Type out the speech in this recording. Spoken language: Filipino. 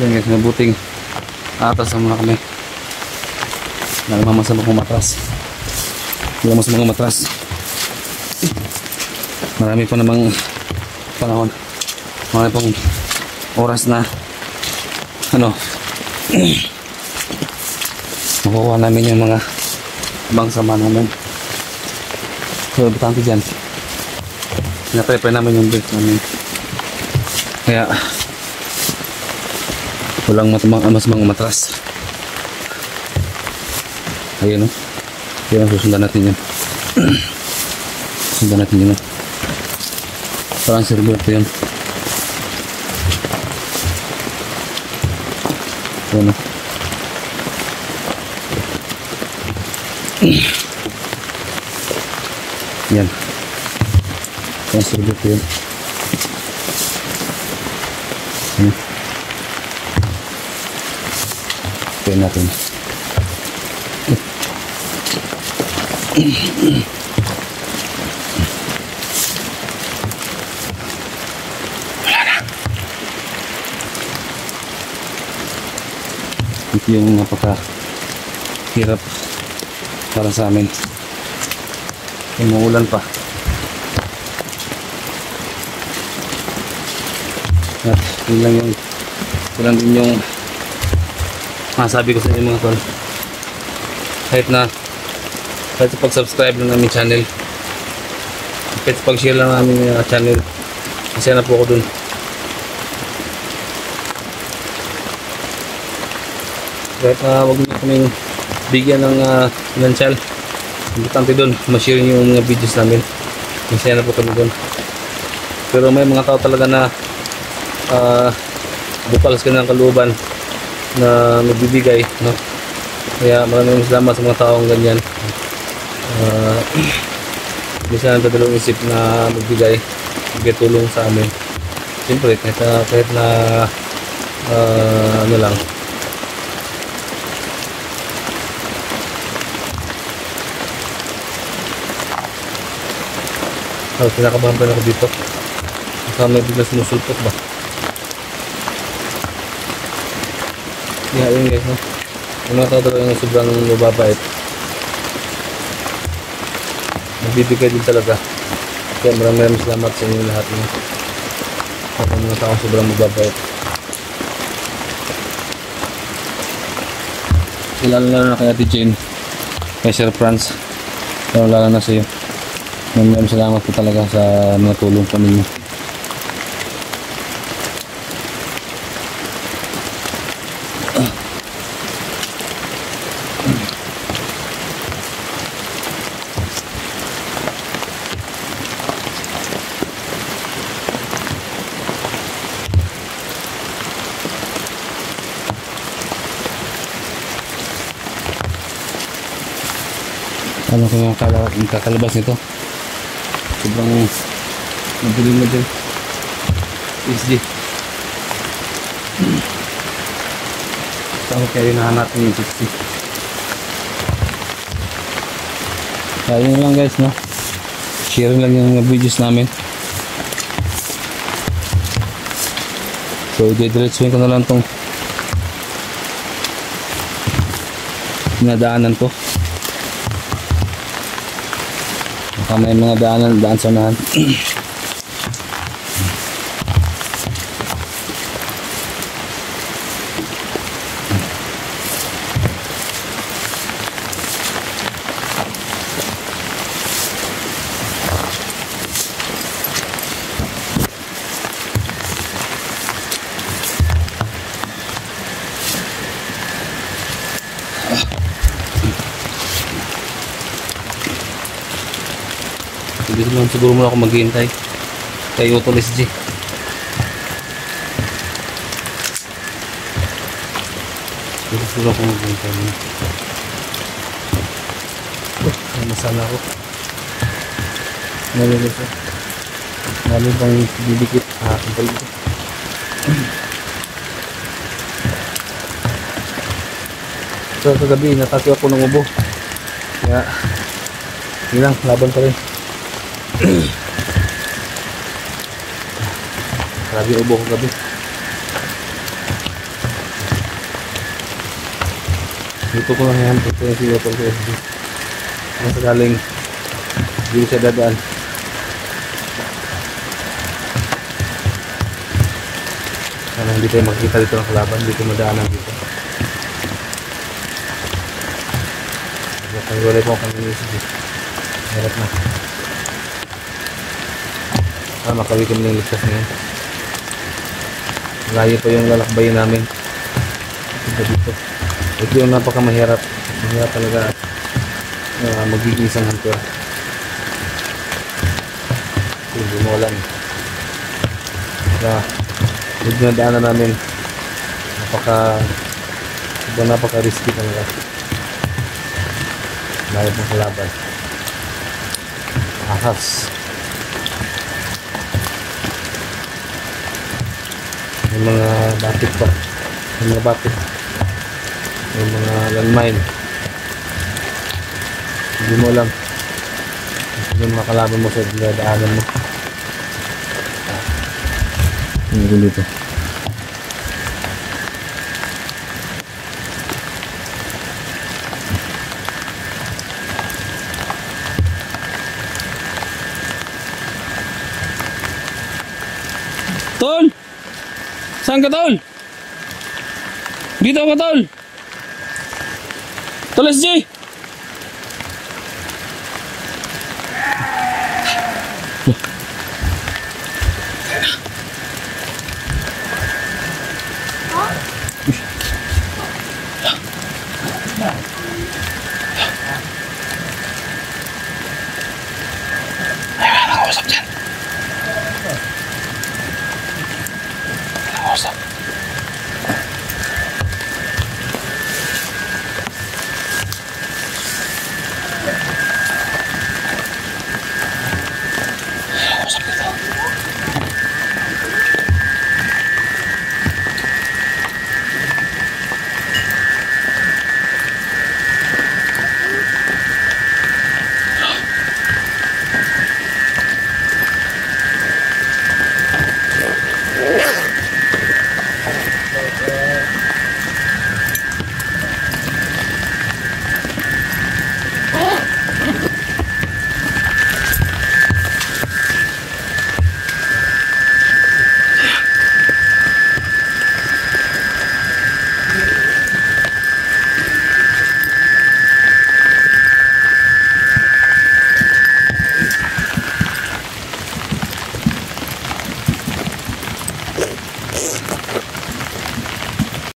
Yan guys, mabuting atas muna kami. Nagmamasa mga matras. Nagmamasa mga matras. Marami pa namang panahon. Marami pang oras na makukuha namin yung mga bangsama namin. So, importante dyan. Pinaprepare namin yung build namin. Kaya walang mas mga matras. Ayun o. Kaya susundan natin yun. Susundan natin yun o. Parang server ito yun. Ayun o. Yan. Parang server ito yun. Ayan. Kaya natin. Wala na. Ito yung napaka-hirap para sa amin. Umuulan pa. At yun lang din yung masabi ko sa inyo mga tol. Kahit sa pag-subscribe lang namin channel, kahit sa pag-share lang namin channel, masaya na po ako dun. Kahit wag nyo kaming bigyan ng financial, importante dun ma-share nyo yung mga videos namin, masaya na po kami dun. Pero may mga tao talaga na bukalas ka ng kalooban na magbibigay, no? Kaya maraming salamat sa mga taong ganyan. Hindi siya nagdadalawang isip na magbigay tulong sa amin. Siyempre kahit na ano lang, kinakabahan pa na ako dito. Baka may bigla sinusulpot ba? Yeah, yun guys, no? Yung mga tao talaga sobrang mababait. Nagbibigay din talaga. Kaya maraming salamat sa inyo lahat, no? At yung mga tao sobrang mababait. Lalo na kay Ate Jane, kay Sir Franz, lalo na sa iyo. Maraming salamat po talaga sa mga tulong po ninyo. Ano ko yung kakalabas nito? Sobrang madilim na din. SD. Saan kaya yun nahanap yung 60? Kaya yun lang guys, no? Share lang yung videos namin. So i-diretsuin ko na lang tong dinadaanan ko. Baka may mga daan sa unahan. Dito lang siguro muna ako maghihintay kay Utolis G. Dito siguro ako maghihintay muna. Masala ako. Nalilito. Lalo bang didikit kumpal dito. So kagabi natake ako ng ubo. Kaya yun lang, laban pa rin. Grabe ubo ko gabi. Dito ko lang yan. Ito yung siya tol ko. Ang sagaling hindi siya dadaan. Sana hindi tayo makikita dito ng kalaban. Hindi ko madaanan dito. Wala po akong inisip eh. Harap na. Makawi kami ng ligtas ngayon. Malayo pa yung lalakbayin namin. Dito. Ito yung napakamahirap. Mahirap talaga magiging isang hunter. Hindi mo alam. Kaya huwag na daanan namin. Napaka risky talaga. Malayo pang kalaban. Ahas. May mga batik pa. May mga batik. May mga landmine. Hindi mo alam. Yung mga kalaban mo sa daanan mo. Hindi dito. Tol! Saan ka, Tol? Dito ka, Tol! Tol SJ!